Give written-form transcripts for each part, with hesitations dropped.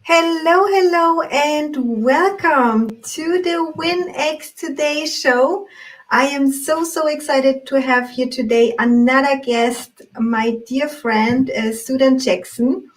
Hello, hello, and welcome to the Win X Today show. I am so excited to have here today another guest, my dear friend, Sudan Jackson.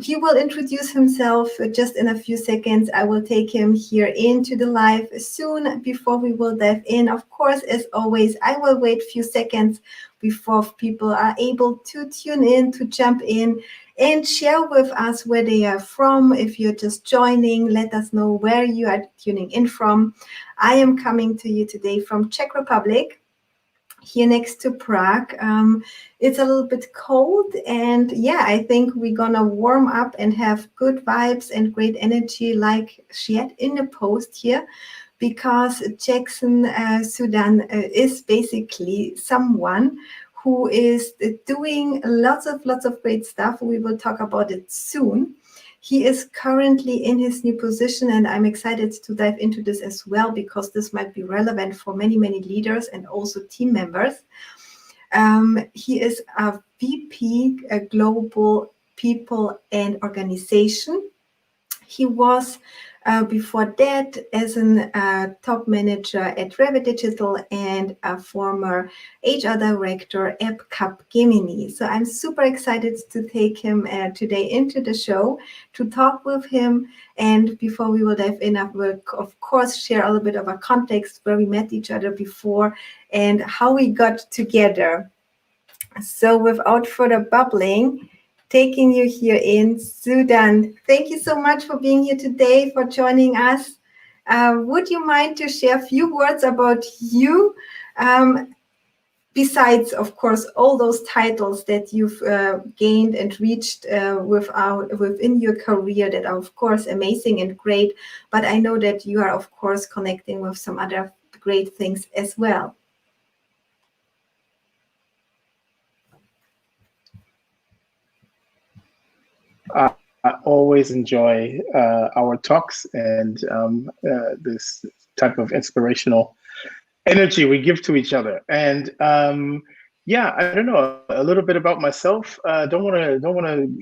He will introduce himself just in a few seconds. I will take him here into the live soon. Before we will dive in, of course, as always, I will wait a few seconds before people are able to tune in, to jump in and share with us where they are from. If you're just joining, let us know where you are tuning in from. I am coming to you today from Czech Republic, here next to Prague. It's a little bit cold, and yeah, I think we're gonna warm up and have good vibes and great energy, like shared in the post here, because Jackson Sudan is basically someone who is doing lots of great stuff. We will talk about it soon. He is currently in his new position, and I'm excited to dive into this as well because this might be relevant for many leaders and also team members. He is a VP, a Global People and Organization. He was before that as a top manager at Revit Digital and a former HR director at Capgemini. So I'm super excited to take him today into the show to talk with him. And before we will dive in, I will of course share a little bit of a context where we met each other before and how we got together. So without further bubbling, taking you here in Sudan. Thank you so much for being here today, for joining us. Would you mind to share a few words about you, besides, of course, all those titles that you've gained and reached within your career that are, of course, amazing and great, but I know that you are, of course, connecting with some other great things as well. I always enjoy our talks and this type of inspirational energy we give to each other. And yeah, I don't know, a little bit about myself. Don't want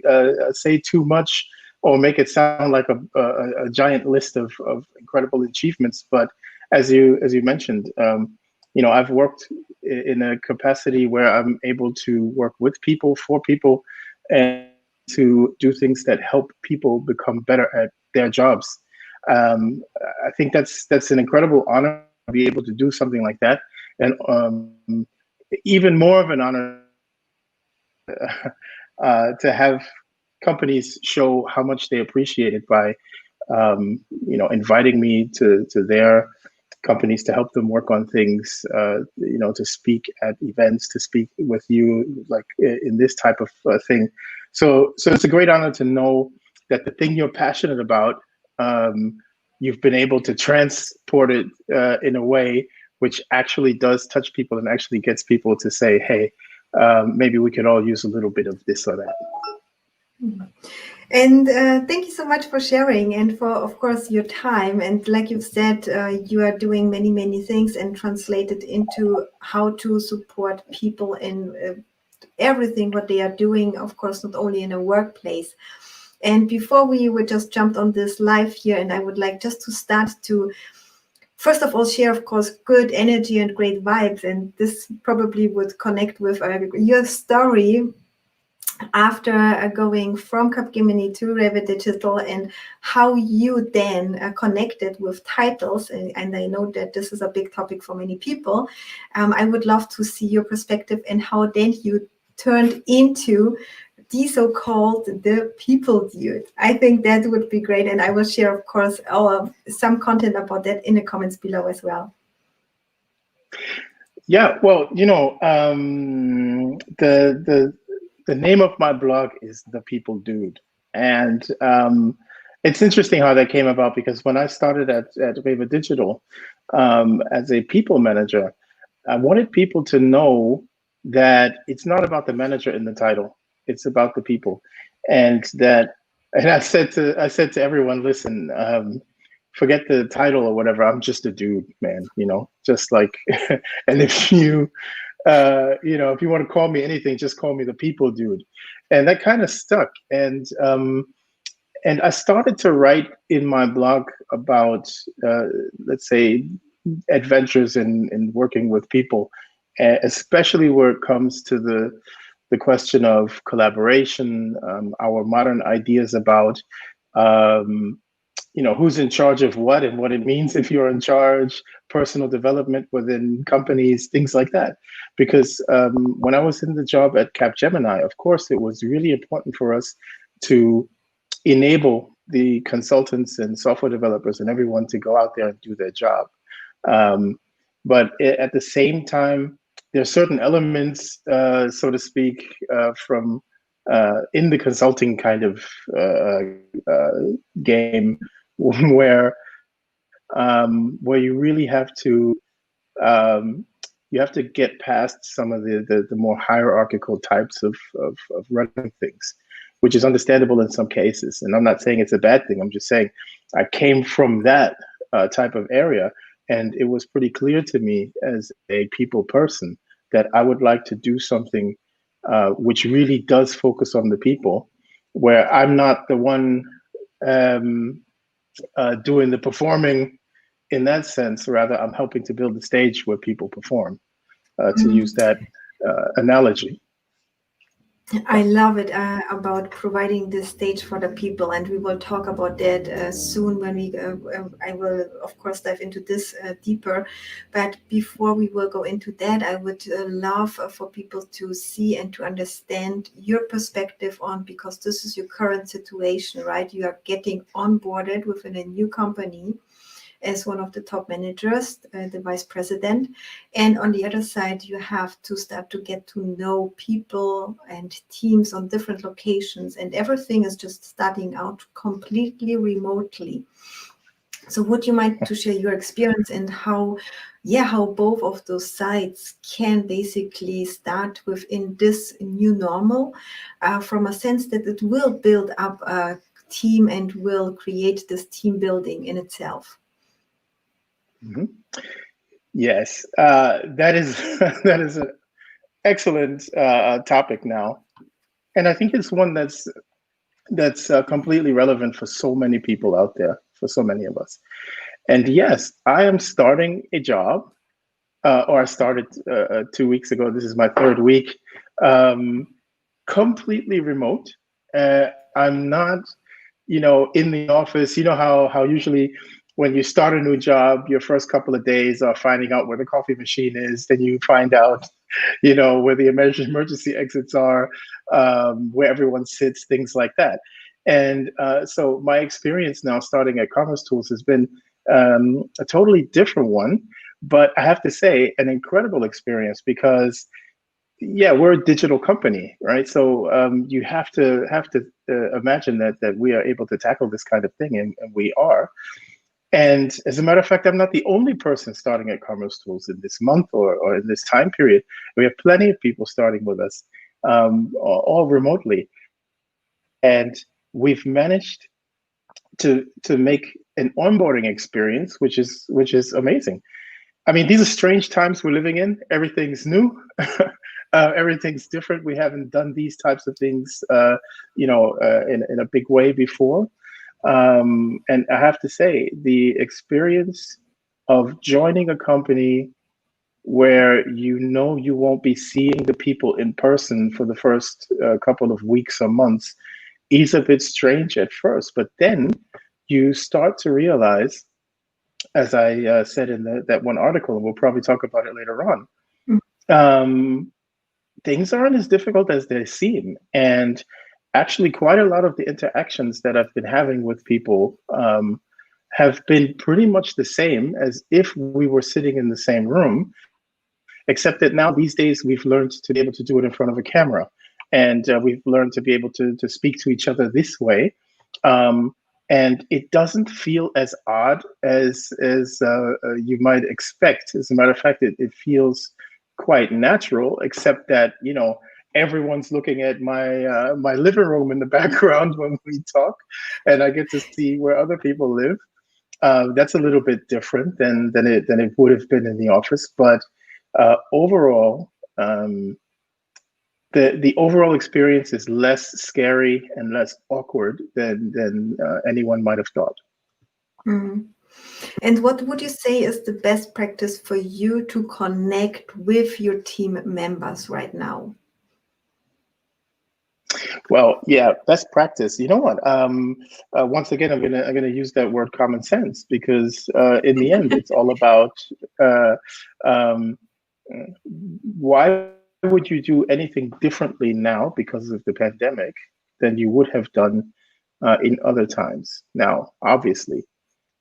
to say too much or make it sound like a giant list of incredible achievements. But as you mentioned, I've worked in a capacity where I'm able to work with people, for people, and to do things that help people become better at their jobs. I think that's an incredible honor to be able to do something like that, and even more of an honor to have companies show how much they appreciate it by inviting me to their companies to help them work on things, to speak at events, to speak with you, like in this type of thing. So it's a great honor to know that the thing you're passionate about, you've been able to transport it in a way which actually does touch people and actually gets people to say, hey, maybe we could all use a little bit of this or that. And thank you so much for sharing and for, of course, your time. And like you've said, you are doing many things and translated into how to support people in everything what they are doing, of course, not only in a workplace. And before we would just jumped on this live here, and I would like just to start to, first of all, share, of course, good energy and great vibes. And this probably would connect with your story after going from Capgemini to Revit Digital and how you then connected with titles. And I know that this is a big topic for many people. I would love to see your perspective and how then you turned into the so-called the people dude. I think that would be great. And I will share, of course, some content about that in the comments below as well. Yeah, well, the name of my blog is The People Dude. And it's interesting how that came about, because when I started at Revit Digital as a people manager, I wanted people to know that it's not about the manager in the title, it's about the people. And I said to everyone, listen, forget the title or whatever, I'm just a dude, man, just like, and if you want to call me anything, just call me the people dude. And that kind of stuck. And And I started to write in my blog about, let's say, adventures in working with people, especially where it comes to the question of collaboration, our modern ideas about um, who's in charge of what and what it means if you're in charge, personal development within companies, things like that. Because when I was in the job at Capgemini, of course, it was really important for us to enable the consultants and software developers and everyone to go out there and do their job. Um, but at the same time, there are certain elements, so to speak, from in the consulting kind of game where you really have to get past some of the more hierarchical types of running things, which is understandable in some cases. And I'm not saying it's a bad thing. I'm just saying I came from that type of area, and it was pretty clear to me as a people person that I would like to do something which really does focus on the people, where I'm not the one um, doing the performing in that sense. Rather, I'm helping to build the stage where people perform, to use that analogy. I love it about providing this stage for the people, and we will talk about that soon when we. I will, of course, dive into this deeper. But before we will go into that, I would love for people to see and to understand your perspective on, because this is your current situation, right? You are getting onboarded within a new company as one of the top managers, the vice president. And on the other side, you have to start to get to know people and teams on different locations. And everything is just starting out completely remotely. So would you mind to share your experience and how both of those sides can basically start within this new normal, from a sense that it will build up a team and will create this team building in itself? Mhm. Yes, that is that is an excellent topic now, and I think it's one that's completely relevant for so many people out there, for so many of us. And yes, I am starting a job, or I started 2 weeks ago. This is my third week, um, completely remote. I'm not, in the office. You know how usually when you start a new job, your first couple of days are finding out where the coffee machine is. Then you find out, where the emergency exits are, where everyone sits, things like that. And so my experience now starting at Commerce Tools has been a totally different one, but I have to say an incredible experience because yeah, we're a digital company, right? So you have to imagine that we are able to tackle this kind of thing, and we are. And as a matter of fact, I'm not the only person starting at Commerce Tools in this month or in this time period. We have plenty of people starting with us, all remotely, and we've managed to make an onboarding experience, which is amazing. I mean, these are strange times we're living in. Everything's new. Everything's different. We haven't done these types of things, in a big way before. And I have to say, the experience of joining a company where you won't be seeing the people in person for the first couple of weeks or months is a bit strange at first, but then you start to realize, as I said in that one article, and we'll probably talk about it later on, um, things aren't as difficult as they seem. And actually, quite a lot of the interactions that I've been having with people have been pretty much the same as if we were sitting in the same room, except that now these days we've learned to be able to do it in front of a camera. And we've learned to be able to speak to each other this way. Um, and it doesn't feel as odd as you might expect. As a matter of fact, it feels quite natural, except that everyone's looking at my living room in the background when we talk, and I get to see where other people live. That's a little bit different than it would have been in the office, but overall, the overall experience is less scary and less awkward than anyone might have thought. Mhm. And what would you say is the best practice for you to connect with your team members right now? Well, yeah, best practice. You know what? Once again, I'm gonna use that word common sense, because in the end, it's all about uh, um, why would you do anything differently now because of the pandemic than you would have done in other times? Now, obviously,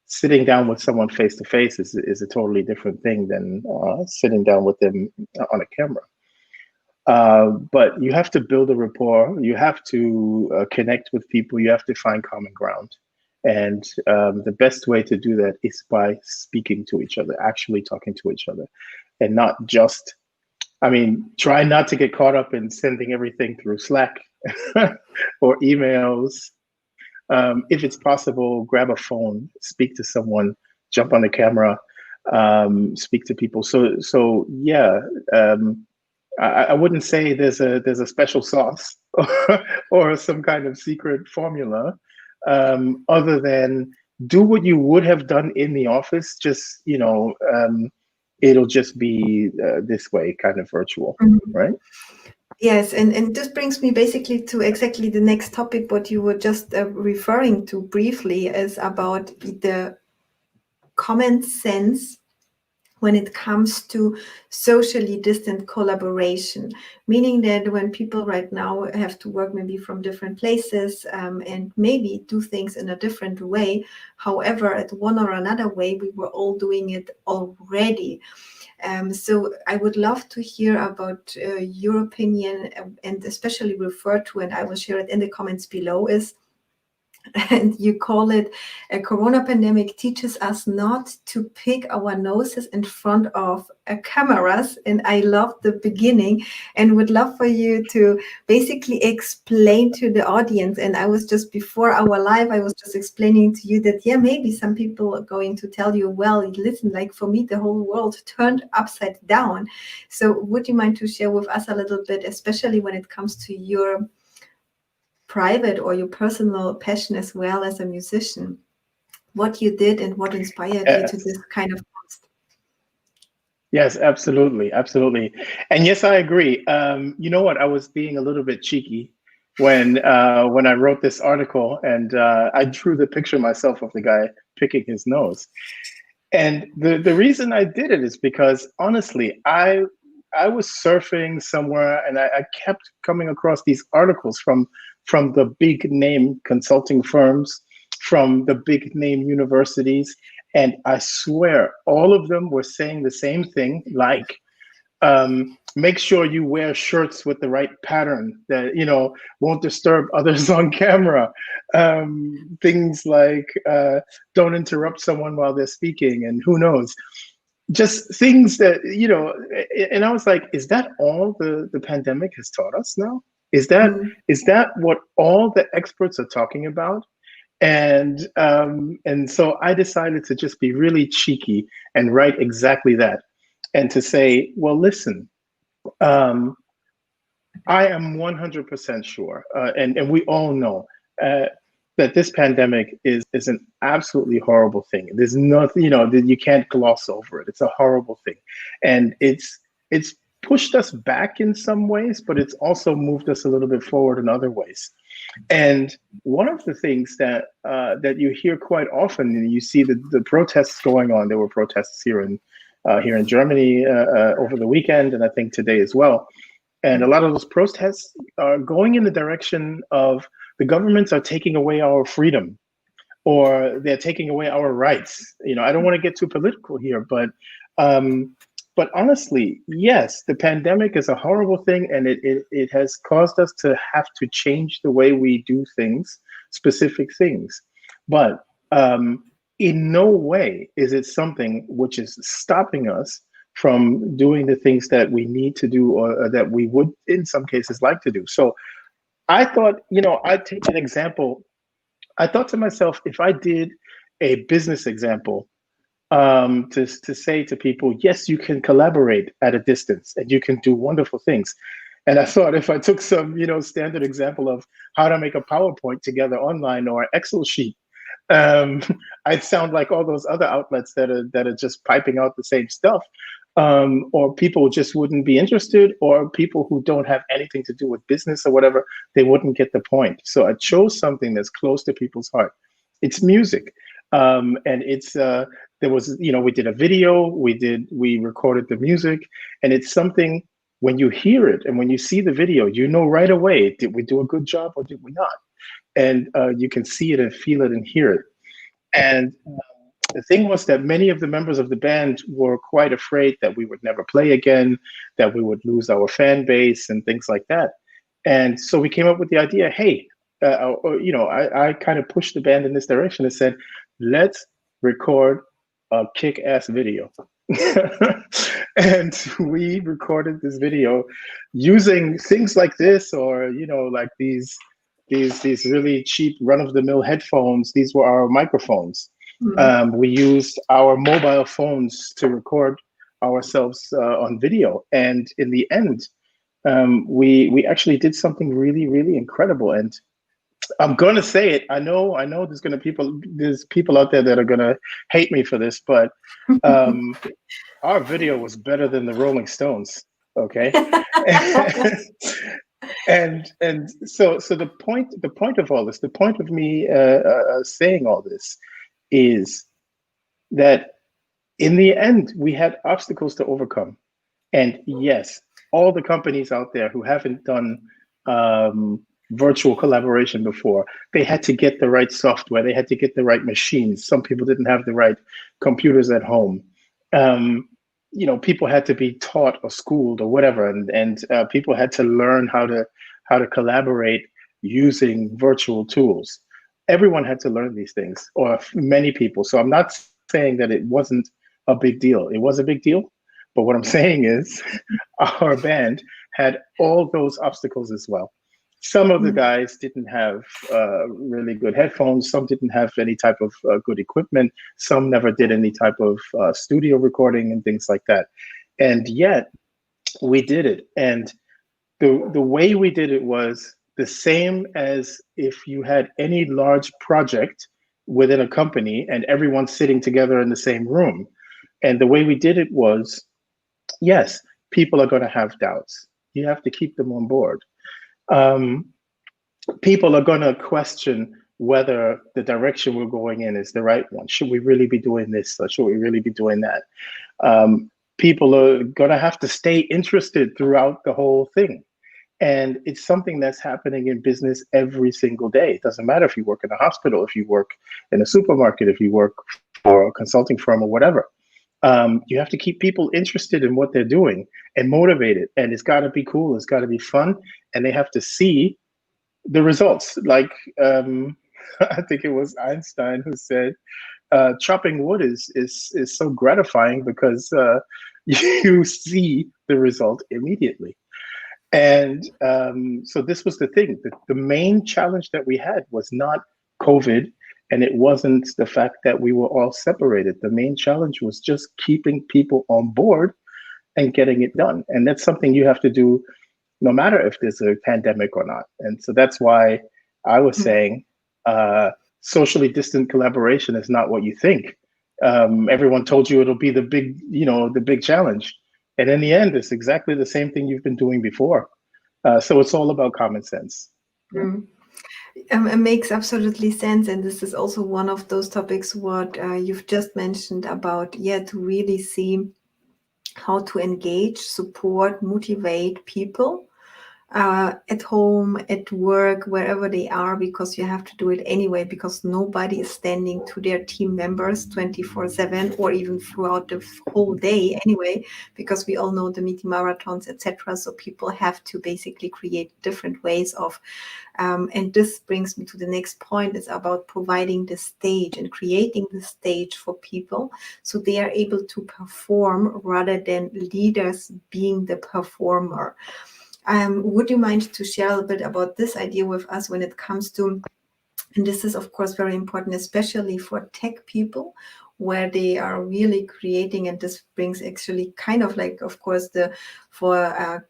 sitting down with someone face to face is a totally different thing than sitting down with them on a camera. But you have to build a rapport. You have to connect with people. You have to find common ground. And the best way to do that is by speaking to each other, actually talking to each other, and not just, I mean, try not to get caught up in sending everything through Slack or emails. If it's possible, grab a phone, speak to someone, jump on the camera, speak to people. So yeah, I wouldn't say there's a special sauce or some kind of secret formula, other than do what you would have done in the office. Just it'll just be this way, kind of virtual, Mhm. right? Yes, and this brings me basically to exactly the next topic, what you were just referring to briefly, is about the common sense when it comes to socially distant collaboration, meaning that when people right now have to work maybe from different places and maybe do things in a different way, however, at one or another way, we were all doing it already. So I would love to hear about your opinion, and especially refer to, and I will share it in the comments below, is and you call it a corona pandemic teaches us not to pick our noses in front of cameras. And I love the beginning and would love for you to basically explain to the audience. And I was just before our live, I was just explaining to you that, yeah, maybe some people are going to tell you, well, listen, like for me, the whole world turned upside down. So would you mind to share with us a little bit, especially when it comes to your private or your personal passion as well as a musician, what you did and what inspired you to Yes. this kind of post? Yes, absolutely, absolutely, and yes, I agree. You know what? I was being a little bit cheeky when I wrote this article, and I drew the picture myself of the guy picking his nose. And the reason I did it is because honestly, I was surfing somewhere, and I kept coming across these articles from the big name consulting firms, from the big name universities, and I swear all of them were saying the same thing, like make sure you wear shirts with the right pattern that won't disturb others on camera. Things like don't interrupt someone while they're speaking, and who knows, just things that and I was like, is that all the pandemic has taught us now? is that Mm, is that what all the experts are talking about? And so I decided to just be really cheeky and write exactly that, and to say, well, listen, um, I am 100% sure, and we all know uh, that this pandemic is an absolutely horrible thing. There's nothing, that you can't gloss over it. It's a horrible thing, and it's pushed us back in some ways, but it's also moved us a little bit forward in other ways. And one of the things that you hear quite often, and you see the protests going on. There were protests here in Germany over the weekend, and I think today as well. And a lot of those protests are going in the direction of the governments are taking away our freedom, or they're taking away our rights. I don't want to get too political here, but honestly, yes, the pandemic is a horrible thing, and it has caused us to have to change the way we do things, specific things. But in no way is it something which is stopping us from doing the things that we need to do, or that we would, in some cases, like to do. So I thought, I'd take an example. I thought to myself, if I did a business example, to say to people, yes, you can collaborate at a distance and you can do wonderful things. And I thought if I took some, standard example of how to make a PowerPoint together online or an Excel sheet, um, I'd sound like all those other outlets that are just piping out the same stuff, or people just wouldn't be interested, or people who don't have anything to do with business or whatever, they wouldn't get the point. So I chose something that's close to people's heart. It's music, and it's there was we did a video, we recorded the music, and it's something when you hear it and when you see the video, you know right away, did we do a good job or did we not? And you can see it and feel it and hear it. And the thing was that many of the members of the band were quite afraid that we would never play again, that we would lose our fan base and things like that. And so we came up with the idea, hey, I kind of pushed the band in this direction and said, let's record a kick-ass video. And we recorded this video using things like this, or like these really cheap run-of-the-mill headphones. These were our microphones. We used our mobile phones to record ourselves on video, and in the end, we actually did something really, really incredible. And I'm gonna say it. I know. There's people out there that are gonna hate me for this, but our video was better than the Rolling Stones. Okay. And so the point of all this, the point of me saying all this, is that in the end we had obstacles to overcome. And yes, all the companies out there who haven't done virtual collaboration before, they had to get the right software, they had to get the right machines. Some people didn't have the right computers at home. People had to be taught or schooled or whatever, and people had to learn how to collaborate using virtual tools. Everyone had to learn these things, or many people. So I'm not saying that it wasn't a big deal. It was a big deal. But what I'm saying is our band had all those obstacles as well. Some of the guys didn't have really good headphones. Some didn't have any type of good equipment. Some never did any type of studio recording and things like that. And yet we did it. And the way we did it was the same as if you had any large project within a company and everyone's sitting together in the same room. And the way we did it was, yes, people are going to have doubts. You have to keep them on board. People are going to question whether the direction we're going in is the right one. Should we really be doing this, or should we really be doing that? People are going to have to stay interested throughout the whole thing. And it's something that's happening in business every single day. It doesn't matter if you work in a hospital, if you work in a supermarket, if you work for a consulting firm or whatever. You have to keep people interested in what they're doing and motivated. And it's got to be cool. It's got to be fun. And they have to see the results. Like, I think it was Einstein who said, chopping wood is so gratifying because you see the result immediately. And so this was the thing. The main challenge that we had was not COVID, and it wasn't the fact that we were all separated. The main challenge was just keeping people on board and getting it done. And that's something you have to do no matter if there's a pandemic or not. And so that's why I was saying socially distant collaboration is not what you think. Everyone told you it'll be the big challenge. And in the end, it's exactly the same thing you've been doing before. So it's all about common sense. It makes absolutely sense. And this is also one of those topics what you've just mentioned about, to really see how to engage, support, motivate people at home, at work, wherever they are, because you have to do it anyway, because nobody is standing to their team members 24/7 or even throughout the whole day anyway, because we all know the meeting marathons, etc. So people have to basically create different ways of, and this brings me to the next point, is about providing the stage and creating the stage for people so they are able to perform rather than leaders being the performer. Would you mind to share a little bit about this idea with us when it comes to, and this is of course very important, especially for tech people, where they are really creating, and this brings actually kind of like, of course, for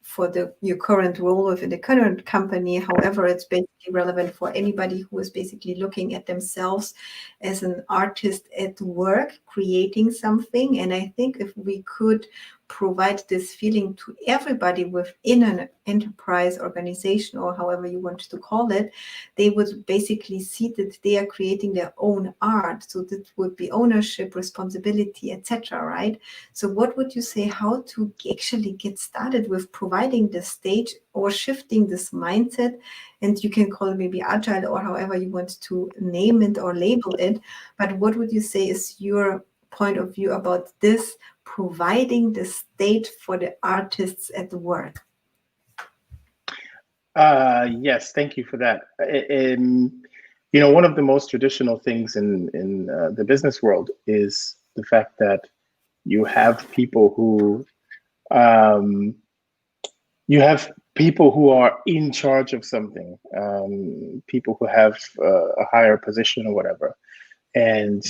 for your current role within the current company. However, it's basically relevant for anybody who is basically looking at themselves as an artist at work, creating something. And I think if we could provide this feeling to everybody within an enterprise organization, or however you want to call it, they would basically see that they are creating their own art. So that would be ownership, responsibility, etc. Right? So what would you say, how to actually get started with providing the stage or shifting this mindset? And you can call it maybe agile or however you want to name it or label it. But what would you say is your point of view about this, providing the stage for the artists at work? Yes, thank you for that. One of the most traditional things in the business world is the fact that you have people who are in charge of something, people who have a higher position or whatever. And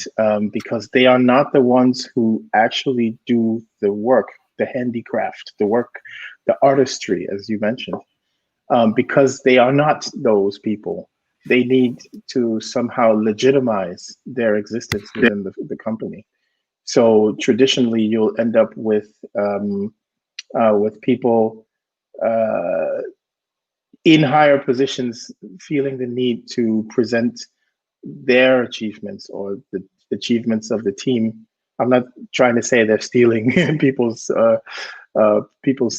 because they are not the ones who actually do the work, the handicraft, the work, the artistry, as you mentioned, because they are not those people, they need to somehow legitimize their existence within the company. So traditionally, you'll end up with people in higher positions feeling the need to present their achievements or the achievements of the team. I'm not trying to say they're stealing people's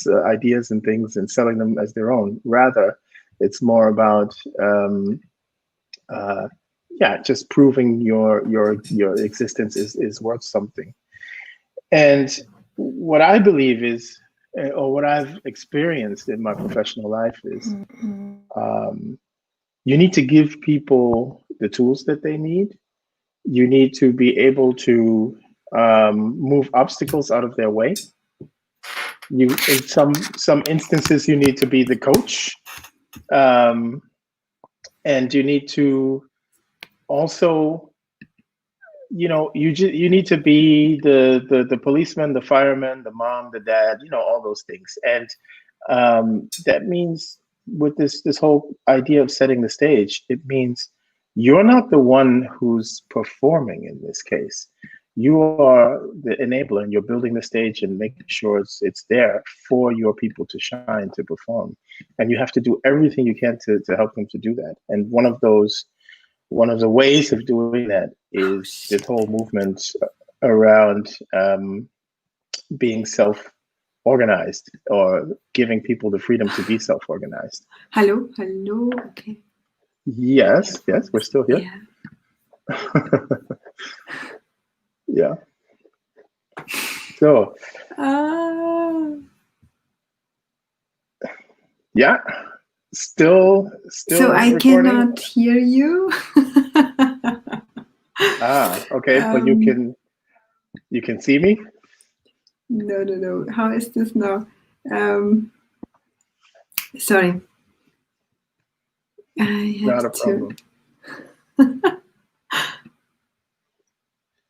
ideas and things and selling them as their own. Rather, it's more about just proving your existence is worth something. And what I believe is, or what I've experienced in my professional life is, you need to give people the tools that they need. You need to be able to move obstacles out of their way. In some instances, you need to be the coach, and you need to also, you need to be the policeman, the fireman, the mom, the dad, all those things. And that means with this whole idea of setting the stage, it means you're not the one who's performing in this case. You are the enabler, and you're building the stage and making sure it's there for your people to shine, to perform. And you have to do everything you can to help them to do that. And one of the ways of doing that is this whole movement around being self-organized, or giving people the freedom to be self-organized. Hello, okay. Yes, we're still here. Yeah. Yeah. So. Yeah. Still. So I recording? cannot hear you. Okay. But you can see me? No. How is this now? Sorry. I have Not a problem.